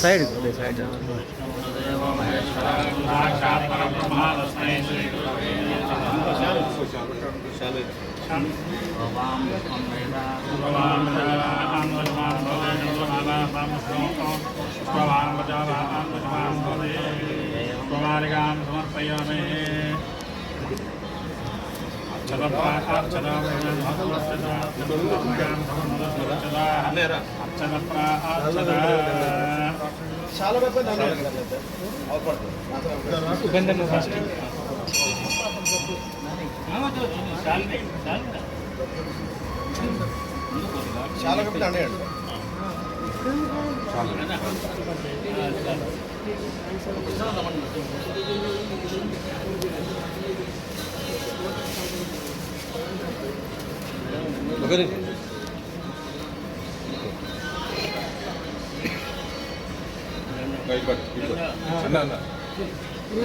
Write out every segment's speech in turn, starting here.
Side సమర్పయామి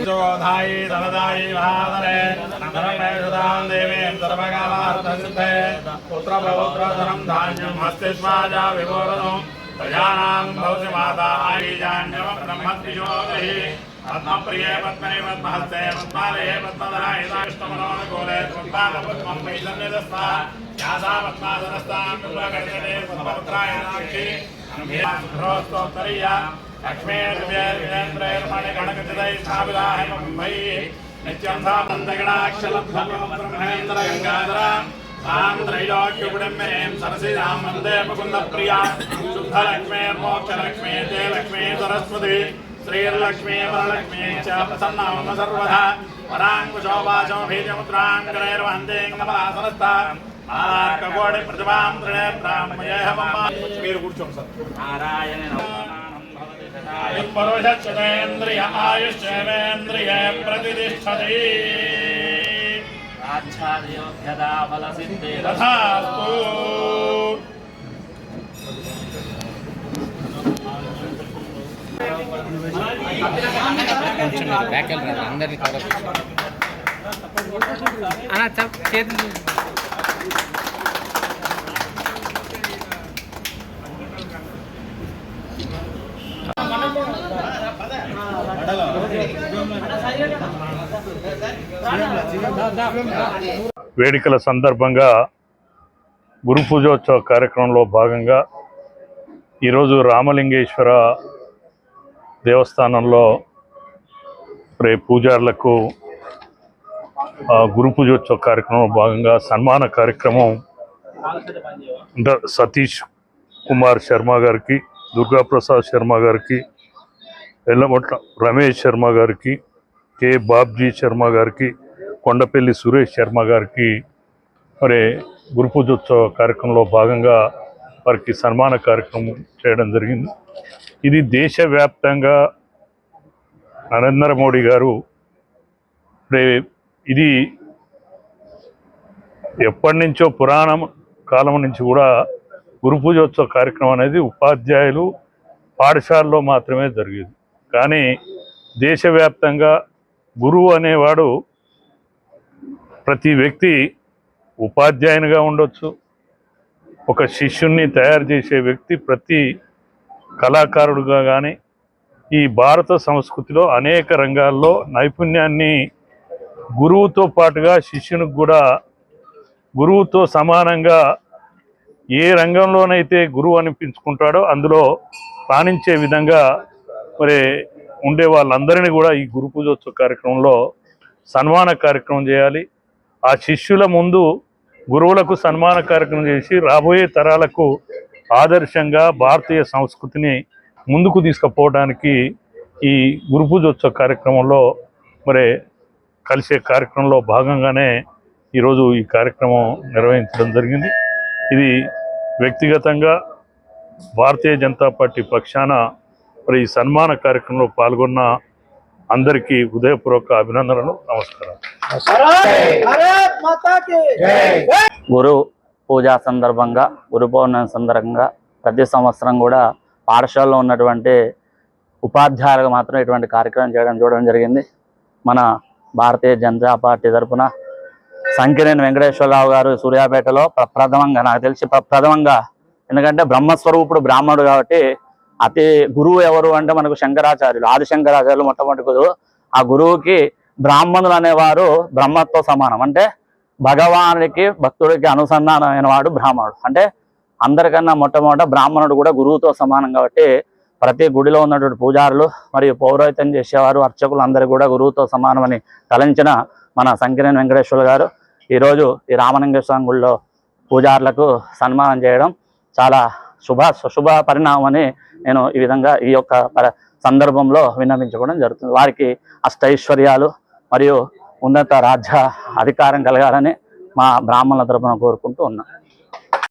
जोधाई धनदाई भादरे धर्मे सुदां देवीं सर्वकामार्थसिद्धे पुत्रपौत्रधनं धान्यं हस्तिष्वाजा विभोरनो प्रजानां भवति माता आयीजान्यव ब्रह्मद्विजोतिः पद्मप्रिये पद्मने पद्महस्ते पद्मालये पद्मधराय कृष्णमनोनुकूले पद्मापद्मं वैसन्निधस्ता यासा पद्मासनस्तां बिल्वकर्कटे पद्मपुत्राय नाक्षी अनुभ्रोस्तोत्तरीया लक्ष्मीर्विजयेन्द्रैर्मणि गणकचिदै स्थापिताय मुम्बै नित्यं सा ब्रह्मेन्द्र गंगाधरा तां त्रैलोक्यकुटुम्बिनीं सरसिजां वन्दे मुकुन्दप्रिया शुद्धलक्ष्मीर्मोक्षलक्ष्मी ते लक्ष्मी सरस्वती श्रीर्लक्ष्मी वरलक्ष्मी च प्रसन्ना मम सर्वदा वराङ्कुशोपाशो भीजमुद्राङ्करैर्वहन्ते कमलासनस्था आर्ककोटि प्रतिभां त्रिनेत्रां मयेहमम्मा మీరు కూర్చోండి సార్ నారాయణ आयुर्परोषेन्द्रिय आयुष्येन्द्रिय प्रतिष्ठति राच्छादयोध्यदा फलसिद्धे तथास्तु అందరినీ కవర్ అన్న చేతి వేడుకల సందర్భంగా గురు పూజోత్సవ కార్యక్రమంలో భాగంగా ఈరోజు రామలింగేశ్వర దేవస్థానంలో పూజారులకు గురు పూజోత్సవ కార్యక్రమంలో భాగంగా సన్మాన కార్యక్రమం సతీష్ కుమార్ శర్మ గారికి, దుర్గాప్రసాద్ శర్మ గారికి, ఎల్లమొట్ల రమేష్ శర్మ గారికి, కె బాబ్జీ శర్మ గారికి, కొండపల్లి సురేష్ శర్మ గారికి మరి గురు పూజోత్సవ కార్యక్రమంలో భాగంగా వారికి సన్మాన కార్యక్రమం చేయడం జరిగింది. ఇది దేశవ్యాప్తంగా నరేంద్ర మోడీ గారు ఇది ఎప్పటి నుంచో పురాణం కాలం నుంచి కూడా గురు పూజోత్సవ కార్యక్రమం అనేది ఉపాధ్యాయులు పాఠశాలలో మాత్రమే జరిగేది. కానీ దేశవ్యాప్తంగా గురువు అనేవాడు ప్రతి వ్యక్తి ఉపాధ్యాయునిగా ఉండొచ్చు, ఒక శిష్యుణ్ణి తయారు చేసే వ్యక్తి ప్రతి కళాకారుడుగా కానీ ఈ భారత సంస్కృతిలో అనేక రంగాల్లో నైపుణ్యాన్ని గురువుతో పాటుగా శిష్యునికి కూడా గురువుతో సమానంగా ఏ రంగంలోనైతే గురువు అనిపించుకుంటాడో అందులో రాణించే విధంగా మరి ఉండే వాళ్ళందరినీ కూడా ఈ గురు పూజోత్సవ కార్యక్రమంలో సన్మాన కార్యక్రమం చేయాలి. ఆ శిష్యుల ముందు గురువులకు సన్మాన కార్యక్రమం చేసి రాబోయే తరాలకు ఆదర్శంగా భారతీయ సంస్కృతిని ముందుకు తీసుకుపోవడానికి ఈ గురు పూజోత్సవ కార్యక్రమంలో మరి కలిసే కార్యక్రమంలో భాగంగానే ఈరోజు ఈ కార్యక్రమం నిర్వహించడం జరిగింది. ఇది వ్యక్తిగతంగా భారతీయ జనతా పార్టీ పక్షాన మరి ఈ సన్మాన కార్యక్రమంలో పాల్గొన్న అందరికీ హృదయపూర్వక అభినందనలు, నమస్కారం. గురు పూజ సందర్భంగా, గురు పౌర్ణమి సందర్భంగా ప్రతి సంవత్సరం కూడా పాఠశాలలో ఉన్నటువంటి ఉపాధ్యాయులకు మాత్రం ఇటువంటి కార్యక్రమం చూడడం జరిగింది. మన భారతీయ జనతా పార్టీ తరఫున సంకినేని వెంకటేశ్వరరావు గారు సూర్యాపేటలో ప్రథమంగా, నాకు తెలిసి ప్రథమంగా, ఎందుకంటే బ్రహ్మస్వరూపుడు బ్రాహ్మణుడు కాబట్టి అతి గురువు ఎవరు అంటే మనకు శంకరాచార్యులు, ఆది శంకరాచార్యులు మొట్టమొదటి గురువు. ఆ గురువుకి బ్రాహ్మణులు అనేవారు బ్రహ్మతో సమానం. అంటే భగవానుడికి భక్తుడికి అనుసంధానమైన వాడు బ్రాహ్మణుడు. అంటే అందరికన్నా మొట్టమొదట బ్రాహ్మణుడు కూడా గురువుతో సమానం కాబట్టి ప్రతి గుడిలో ఉన్నటువంటి పూజారులు మరియు పౌరోహిత్యం చేసేవారు, అర్చకులు అందరూ కూడా గురువుతో సమానమని తలంచిన మన సంకినేని వెంకటేశ్వర గారు ఈరోజు ఈ రామలింగేశ్వర స్వామి గుడిలో పూజారులకు సన్మానం చేయడం చాలా శుభ పరిణామం అని నేను ఈ విధంగా ఈ యొక్క సందర్భంలో విన్నవించుకోవడం జరుగుతుంది. వారికి అష్టైశ్వర్యాలు మరియు ఉన్నత రాజ్య అధికారం కలగాలని మా బ్రాహ్మణుల తరపున కోరుకుంటూ ఉన్నాం.